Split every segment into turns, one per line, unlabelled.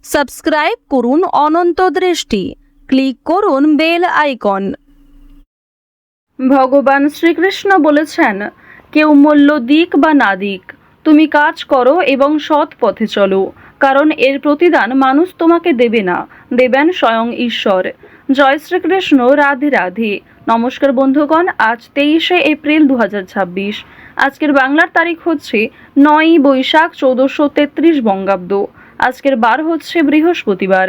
Subscribe করুন অনন্ত দৃষ্টি, click করুন বেল আইকন।
ভগবান শ্রীকৃষ্ণ বলেছেন, কেউ মূল্য দিক বা না দিক, তুমি কাজ করো এবং সৎ পথে চলো, কারণ এর প্রতিদান মানুষ তোমাকে দেবে না, দেবেন স্বয়ং ঈশ্বর। জয় শ্রীকৃষ্ণ, রাধে রাধে। নমস্কার বন্ধুগণ, আজ 23শে এপ্রিল 2026। আজকের বাংলার তারিখ হচ্ছে 9ই বৈশাখ 1433 বঙ্গাব্দ। আজকের বার হচ্ছে বৃহস্পতিবার।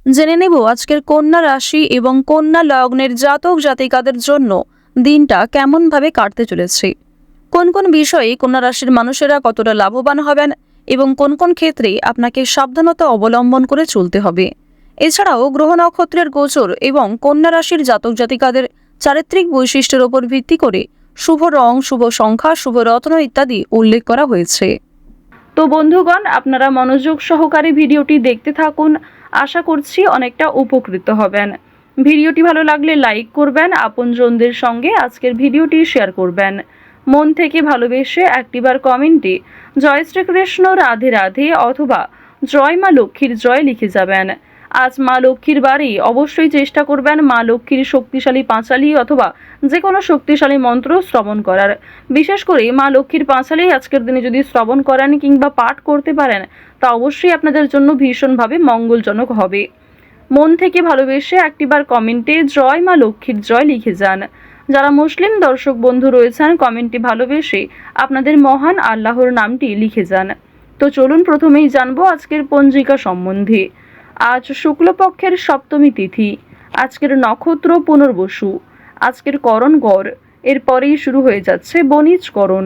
জেনে নেব আজকের কন্যা রাশি এবং কন্যা লগ্নের জাতক জাতিকাদের জন্য দিনটা কেমনভাবে কাটতে চলেছে, কোন কোন বিষয়ে কন্যা রাশির মানুষেরা কতটা লাভবান হবেন এবং কোন কোন ক্ষেত্রে আপনাকে সাবধানতা অবলম্বন করে চলতে হবে। এছাড়াও গ্রহ নক্ষত্রের গোচর এবং কন্যা রাশির জাতক জাতিকাদের চারিত্রিক বৈশিষ্ট্যের উপর ভিত্তি করে শুভ রং, শুভ সংখ্যা, শুভ রত্ন ইত্যাদি উল্লেখ করা হয়েছে।
তো বন্ধুগণ, আপনারা মনোযোগ সহকারে ভিডিওটি দেখতে থাকুন, আশা করছি অনেকটা উপকৃত হবেন। ভিডিওটি ভালো লাগলে লাইক করবেন, আপনজনদের সঙ্গে আজকের ভিডিওটি শেয়ার করবেন। মন থেকে ভালোবেসে একটিবার কমেন্টে জয় শ্রীকৃষ্ণ, রাধে রাধে অথবা জয় মা লক্ষ্মীর জয় লিখে যাবেন। আজ মা লক্ষ্মীর বাড়ি, অবশ্যই চেষ্টা করবেন মা লক্ষ্মীর শক্তিশালী পাঁচালী অথবা যে কোনো শক্তিশালী মন্ত্র শ্রবণ করার। বিশেষ করে মা লক্ষ্মীর পাঁচালী আজকের দিনে যদি শ্রবণ করেন কিংবা পাঠ করতে পারেন, তা অবশ্যই আপনাদের জন্য ভীষণভাবে মঙ্গলজনক হবে। মন থেকে ভালোবেসে একটিবার কমেন্টে জয় মা লক্ষ্মীর জয় লিখে যান। যারা মুসলিম দর্শক বন্ধু রয়েছেন, কমেন্টে ভালোবেসে আপনাদের মহান আল্লাহর নামটি লিখে যান। তো চলুন প্রথমেই জানবো আজকের পঞ্জিকা সম্বন্ধে। আজ শুক্লপক্ষের সপ্তমী তিথি, আজকের নক্ষত্র পুনর্বসু, আজকের করণ গড়, এরপরেই শুরু হয়ে যাচ্ছে বণিজকরণ।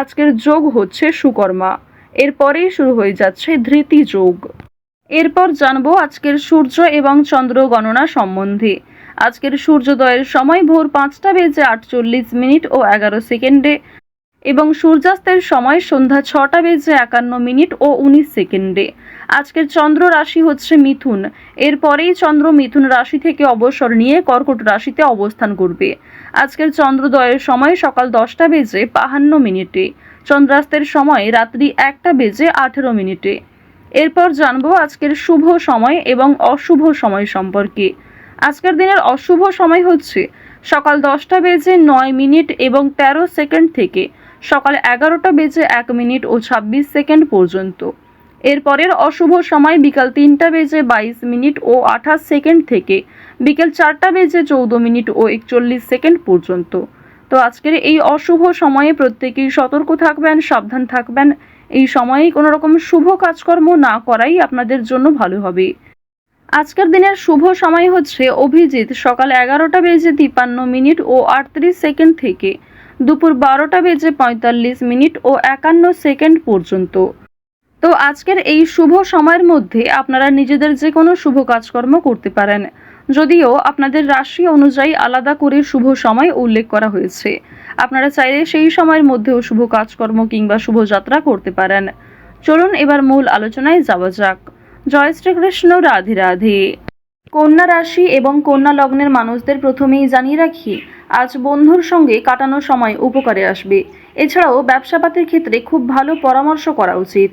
আজকের যোগ হচ্ছে সুকর্মা, এরপরেই শুরু হয়ে যাচ্ছে ধৃতি যোগ। এরপর জানবো আজকের সূর্য এবং চন্দ্র গণনা সম্বন্ধে। আজকের সূর্যোদয়ের সময় ভোর 5টা বেজে 48 মিনিট ও 11 সেকেন্ডে এবং সূর্যাস্তের সময় সন্ধ্যা 6টা বেজে 51 মিনিট ও 19 সেকেন্ডে। আজকের চন্দ্র রাশি হচ্ছে মিথুন, এরপরেই চন্দ্র মিথুন রাশি থেকে অবসর নিয়ে কর্কট রাশিতে অবস্থান করবে। আজকের চন্দ্রোদয়ের সময় সকাল 10টা বেজে 52 মিনিটে, চন্দ্রাস্তের সময় রাত্রি 1টা বেজে 18 মিনিটে। এরপর জানবো আজকের শুভ সময় এবং অশুভ সময় সম্পর্কে। আজকের দিনের অশুভ সময় হচ্ছে সকাল 10টা বেজে 9 মিনিট এবং 13 সেকেন্ড থেকে সকাল 11টা বেজে 1 মিনিট ও 26 সেকেন্ড পর্যন্ত। এরপরের অশুভ সময় বিকাল 3টা বেজে 22 মিনিট ও 28 সেকেন্ড থেকে বিকেল 4টা বেজে 14 মিনিট ও 41 সেকেন্ড পর্যন্ত। তো আজকের এই অশুভ সময়ে প্রত্যেকেই সতর্ক থাকবেন, সাবধান থাকবেন। এই সময়ে কোনো রকম শুভ কাজকর্ম না করাই আপনাদের জন্য ভালো হবে। আজকের দিনের শুভ সময় হচ্ছে অভিজিৎ সকাল 11টা বেজে 53 মিনিট ও 38 সেকেন্ড থেকে দুপুর 12টা বেজে 45 মিনিট ও 51 সেকেন্ড পর্যন্ত। তো আজকের এই শুভ সময়ের মধ্যে আপনারা নিজেদের যে কোনো শুভ কাজকর্ম করতে পারেন, যদিও আপনাদের রাশি অনুযায়ী আলাদা করে শুভ সময় উল্লেখ করা হয়েছে। আপনারা চাইলে সেই সময়ের মধ্যেও শুভ কাজকর্ম কিংবা শুভযাত্রা করতে পারেন। চলুন এবার মূল আলোচনায় যাওয়া যাক। জয় শ্রীকৃষ্ণ, রাধে রাধে। কন্যা রাশি এবং কন্যা লগ্নের মানুষদের প্রথমেই জানিয়ে রাখি, আজ বন্ধুর সঙ্গে কাটানো সময় উপকারে আসবে। এছাড়াও ব্যবসাপাতির ক্ষেত্রে খুব ভালো পরামর্শ করা উচিত।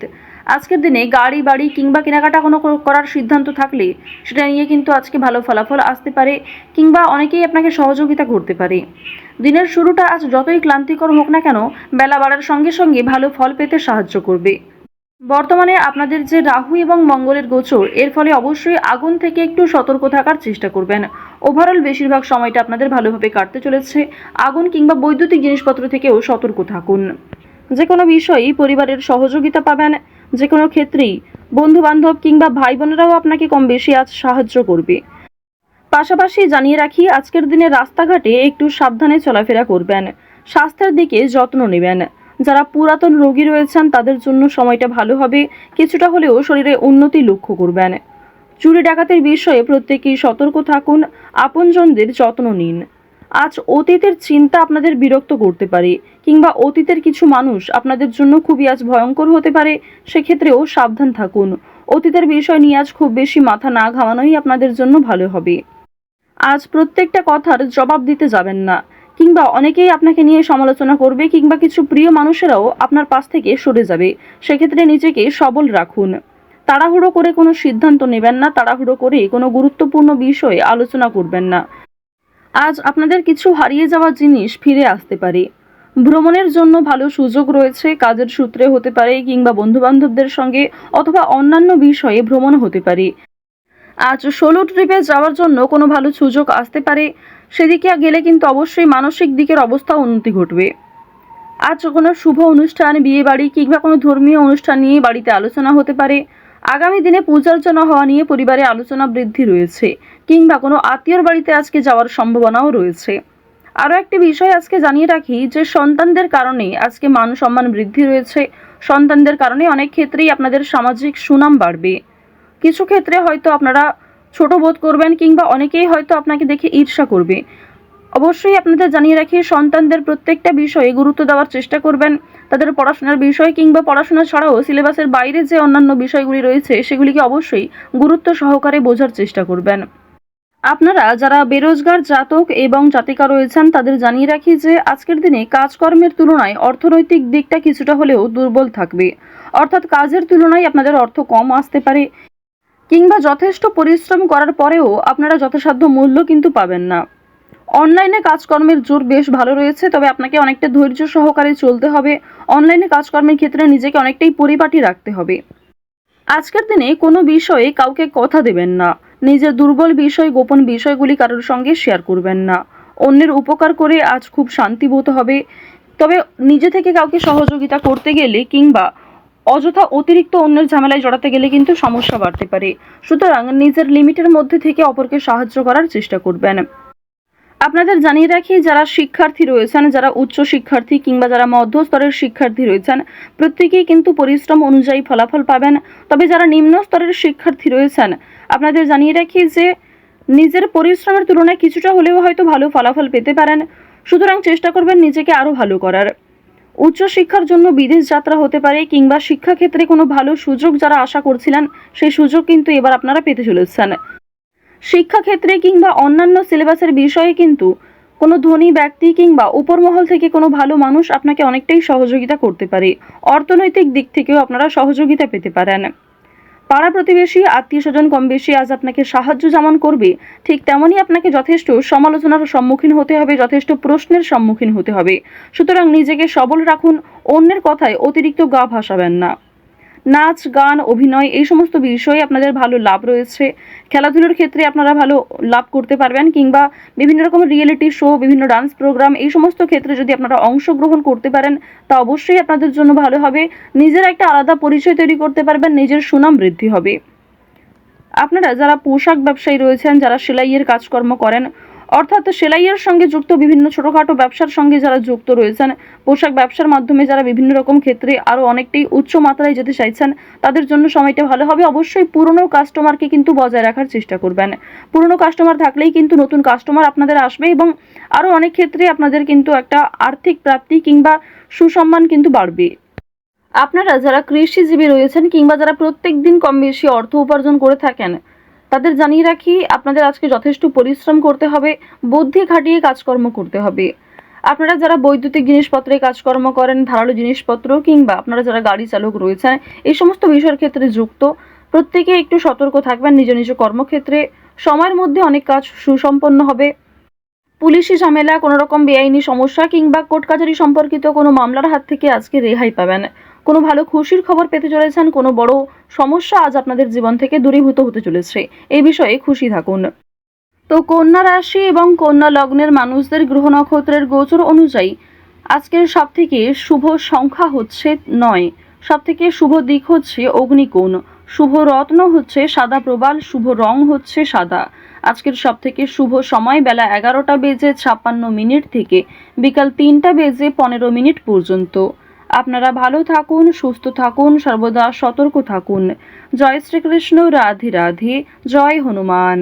আজকের দিনে গাড়ি বাড়ি কিংবা কেনাকাটা কোনো করার সিদ্ধান্ত থাকলে সেটা নিয়ে কিন্তু আজকে ভালো ফলাফল আসতে পারে, কিংবা অনেকেই আপনাকে সহযোগিতা করতে পারে। দিনের শুরুটা আজ যতই ক্লান্তিকর হোক না কেন, বেলা বাড়ার সঙ্গে সঙ্গে ভালো ফল পেতে সাহায্য করবে। বর্তমানে আপনাদের যে রাহু এবং মঙ্গলের গোচর, এর ফলে অবশ্যই আগুন থেকে একটু সতর্ক থাকার চেষ্টা করবেন। ওভারঅল বেশিরভাগ সময়টা আপনাদের ভালোভাবে কাটতে চলেছে। আগুন কিংবা বৈদ্যুতিক জিনিসপত্র থেকেও সতর্ক থাকুন। যে কোনো বিষয়েই পরিবারের সহযোগিতা পাবেন। যে কোনো ক্ষেত্রেই বন্ধু বান্ধব কিংবা ভাই বোনেরাও আপনাকে কম বেশি আজ সাহায্য করবে। পাশাপাশি জানিয়ে রাখি, আজকের দিনে রাস্তাঘাটে একটু সাবধানে চলাফেরা করবেন। স্বাস্থ্যের দিকে যত্ন নেবেন। যারা পুরাতন রোগী রয়েছেন তাদের জন্য সময়টা ভালো হবে, কিছুটা হলেও শরীরে উন্নতি লক্ষ্য করবেন। চুরি ডাকাতির বিষয়ে প্রত্যেকেই সতর্ক থাকুন, আপনজনদের যত্ন নিন। আজ অতীতের চিন্তা আপনাদের বিরক্ত করতে পারে, কিংবা অতীতের কিছু মানুষ আপনাদের জন্য খুবই আজ ভয়ঙ্কর হতে পারে, সেক্ষেত্রেও সাবধান থাকুন। অতীতের বিষয় নিয়ে আজ খুব বেশি মাথা না ঘামানোই আপনাদের জন্য ভালো হবে। আজ প্রত্যেকটা কথার জবাব দিতে যাবেন না, কিংবা অনেকেই আপনাকে নিয়ে সমালোচনা করবে, কিংবা কিছু প্রিয় মানুষেরাও আপনার পাশ থেকে সরে যাবে। সেক্ষেত্রে নিজেকে সবল রাখুন। তাড়াহুড়ো করে কোনো সিদ্ধান্ত নেবেন না, তাড়াহুড়ো করে কোনো গুরুত্বপূর্ণ বিষয়ে আলোচনা করবেন না। আজ আপনাদের কিছু হারিয়ে যাওয়া জিনিস ফিরে আসতে পারে। ভ্রমণের জন্য ভালো সুযোগ রয়েছে, কাজের সূত্রে হতে পারে কিংবা বন্ধুবান্ধবদের সঙ্গে অথবা অন্যান্য বিষয়ে ভ্রমণ হতে পারে। আজ সোলো ট্রিপে যাওয়ার জন্য কোনো ভালো সুযোগ আসতে পারে, সেদিকে গেলে কিন্তু অবশ্যই মানসিক দিকের অবস্থা উন্নতি ঘটবে। আজ কোনো শুভ অনুষ্ঠান, বিয়ে বাড়ি কিংবা কোনো ধর্মীয় অনুষ্ঠান নিয়ে বাড়িতে আলোচনা হতে পারে। আগামী দিনে পূজার্চনা হওয়া নিয়ে পরিবারে আলোচনা বৃদ্ধি রয়েছে, কিংবা কোনো আত্মীয়র বাড়িতে আজকে যাওয়ার সম্ভাবনাও রয়েছে। আরও একটি বিষয় আজকে জানিয়ে রাখি যে সন্তানদের কারণে আজকে মান সম্মান বৃদ্ধি রয়েছে। সন্তানদের কারণে অনেক ক্ষেত্রেই আপনাদের সামাজিক সুনাম বাড়বে। কিছু ক্ষেত্রে হয়তো আপনারা ছোট বোধ করবেন কিংবা অনেকেই হয়তো আপনাকে দেখে ঈর্ষা করবে। অবশ্যই আপনাদের জানিয়ে রাখি, সন্তানদের প্রত্যেকটা বিষয়ে গুরুত্ব দেওয়ার চেষ্টা করবেন। তাদের পড়াশোনার বিষয় কিংবা পড়াশোনা ছাড়াও সিলেবাসের বাইরে যে অন্যান্য বিষয়গুলি রয়েছে সেগুলিকে অবশ্যই গুরুত্ব সহকারে বোঝার চেষ্টা করবেন। আপনারা যারা বেরোজগার জাতক এবং জাতিকা রয়েছেন তাদের জানিয়ে রাখি যে আজকের দিনে কাজকর্মের তুলনায় অর্থনৈতিক দিকটা কিছুটা হলেও দুর্বল থাকবে। অর্থাৎ কাজের তুলনায় আপনাদের অর্থ কম আসতে পারে, কিংবা যথেষ্ট পরিশ্রম করার পরেও আপনারা যথাসাধ্য মূল্য কিন্তু পাবেন না। অনলাইনে কাজকর্মের জোর বেশ ভালো রয়েছে, তবে আপনাকে অনেকটা ধৈর্য সহকারে চলতে হবে। অনলাইনে কাজকর্মের ক্ষেত্রে নিজেকে অনেকটাই পরিপাটি রাখতে হবে। আজকের দিনে কোনো বিষয়ে কাউকে কথা দেবেন না। নিজের দুর্বল বিষয়, গোপন বিষয়গুলি কারোর সঙ্গে শেয়ার করবেন না। অন্যের উপকার করে আজ খুব শান্তি বোধ হবে, তবে নিজে থেকে কাউকে সহযোগিতা করতে গেলে কিংবা অযথা অতিরিক্ত অন্যের ঝামেলায় জড়াতে গেলে কিন্তু সমস্যা বাড়তে পারে। সুতরাং নিজের লিমিটের মধ্যে থেকে অপরকে সাহায্য করার চেষ্টা করবেন। আপনাদের জানিয়ে রাখি, যারা শিক্ষার্থী রয়েছেন, যারা উচ্চ শিক্ষার্থী কিংবা যারা মধ্যস্তরের শিক্ষার্থী রয়েছেন, প্রত্যেকেই কিন্তু পরিশ্রম অনুযায়ী ফলাফল পাবেন। তবে যারা নিম্ন স্তরের শিক্ষার্থী রয়েছেন, আপনাদের জানিয়ে রাখি যে নিজের পরিশ্রমের তুলনায় কিছুটা হলেও হয়তো ভালো ফলাফল পেতে পারেন। সুতরাং চেষ্টা করবেন নিজেকে আরও ভালো করার। উচ্চশিক্ষার জন্য বিদেশ যাত্রা হতে পারে, কিংবা শিক্ষাক্ষেত্রে কোনো ভালো সুযোগ যারা আশা করছিলেন সেই সুযোগ কিন্তু এবার আপনারা পেতে চলেছেন। শিক্ষাক্ষেত্রে কিংবা অন্যান্য সিলেবাসের বিষয়ে কিন্তু কোনো ধনী ব্যক্তি কিংবা উপরমহল থেকে কোনো ভালো মানুষ আপনাকে অনেকটাই সহযোগিতা করতে পারে। অর্থনৈতিক দিক থেকেও আপনারা সহযোগিতা পেতে পারেন। পাড়া প্রতিবেশী, আত্মীয় স্বজন কম বেশি আজ আপনাকে সাহায্য যেমন করবে, ঠিক তেমনই আপনাকে যথেষ্ট সমালোচনার সম্মুখীন হতে হবে, যথেষ্ট প্রশ্নের সম্মুখীন হতে হবে। সুতরাং নিজেকে সবল রাখুন, অন্যের কথায় অতিরিক্ত গা ভাসাবেন না। নাচ, গান, অভিনয় এই সমস্ত বিষয়ে আপনাদের ভালো লাভ রয়েছে। খেলাধুলোর ক্ষেত্রে আপনারা ভালো লাভ করতে পারবেন, কিংবা বিভিন্ন রকমের রিয়েলিটি শো, বিভিন্ন ডান্স প্রোগ্রাম এই সমস্ত ক্ষেত্রে যদি আপনারা অংশগ্রহণ করতে পারেন তা অবশ্যই আপনাদের জন্য ভালো হবে। নিজের একটা আলাদা পরিচয় তৈরি করতে পারবেন, নিজের সুনাম বৃদ্ধি হবে। আপনারা যারা পোশাক ব্যবসায়ী রয়েছেন, যারা সেলাইয়ের কাজকর্ম করেন, অর্থাৎ সেলাইয়ের সঙ্গে যুক্ত বিভিন্ন ছোটোখাটো ব্যবসার সঙ্গে যারা যুক্ত রয়েছেন, পোশাক ব্যবসার মাধ্যমে যারা বিভিন্ন রকম ক্ষেত্রে আরও অনেকটাই উচ্চ মাত্রায় যেতে চাইছেন, তাদের জন্য সময়টা ভালো হবে। অবশ্যই পুরনো কাস্টমারকে কিন্তু বজায় রাখার চেষ্টা করবেন। পুরনো কাস্টমার থাকলেই কিন্তু নতুন কাস্টমার আপনাদের আসবে, এবং আরও অনেক ক্ষেত্রে আপনাদের কিন্তু একটা আর্থিক প্রাপ্তি কিংবা সুসম্মান কিন্তু বাড়বে। আপনারা যারা কৃষিজীবী রয়েছেন কিংবা যারা প্রত্যেক দিন কম বেশি অর্থ উপার্জন করে থাকেন, তাদের জানিয়ে রাখি আপনাদের আজকে যথেষ্ট পরিশ্রম করতে হবে, বুদ্ধি খাটিয়ে কাজকর্ম করতে হবে। আপনারা যারা বৈদ্যুতিক জিনিসপত্রে কাজকর্ম করেন, ধারালো জিনিসপত্র, কিংবা আপনারা যারা গাড়ি চালক রয়েছেন, এই সমস্ত বিষয়ের ক্ষেত্রে যুক্ত, প্রত্যেকে একটু সতর্ক থাকবেন নিজ নিজ কর্মক্ষেত্রে। সময়ের মধ্যে অনেক কাজ সুসম্পন্ন হবে। পুলিশি ঝামেলা, কোনো রকম বেআইনি সমস্যা কিংবা কোর্ট কাছারি সম্পর্কিত কোনো মামলার হাত থেকে আজকে রেহাই পাবেন। কোনো ভালো খুশির খবর পেতে চলেছেন, কোনো বড় সমস্যা আজ আপনাদের জীবন থেকে দূরীভূত হতে চলেছে, এই বিষয়ে খুশি থাকুন। তো কন্যা রাশি এবং কন্যা লগ্নের মানুষদের গ্রহ নক্ষত্রের গোচর অনুযায়ী আজকের সবথেকে শুভ সংখ্যা হচ্ছে 9, সবথেকে শুভ দিক হচ্ছে অগ্নিকোণ, শুভ রত্ন হচ্ছে সাদা প্রবাল, শুভ রং হচ্ছে সাদা। আজকের সবথেকে শুভ সময় বেলা 11:56 থেকে বিকাল 3:15 পর্যন্ত। আপনারা ভালো থাকুন, সুস্থ থাকুন, সর্বদা সতর্ক থাকুন। জয় শ্রীকৃষ্ণ, রাধে রাধে, জয় হনুমান।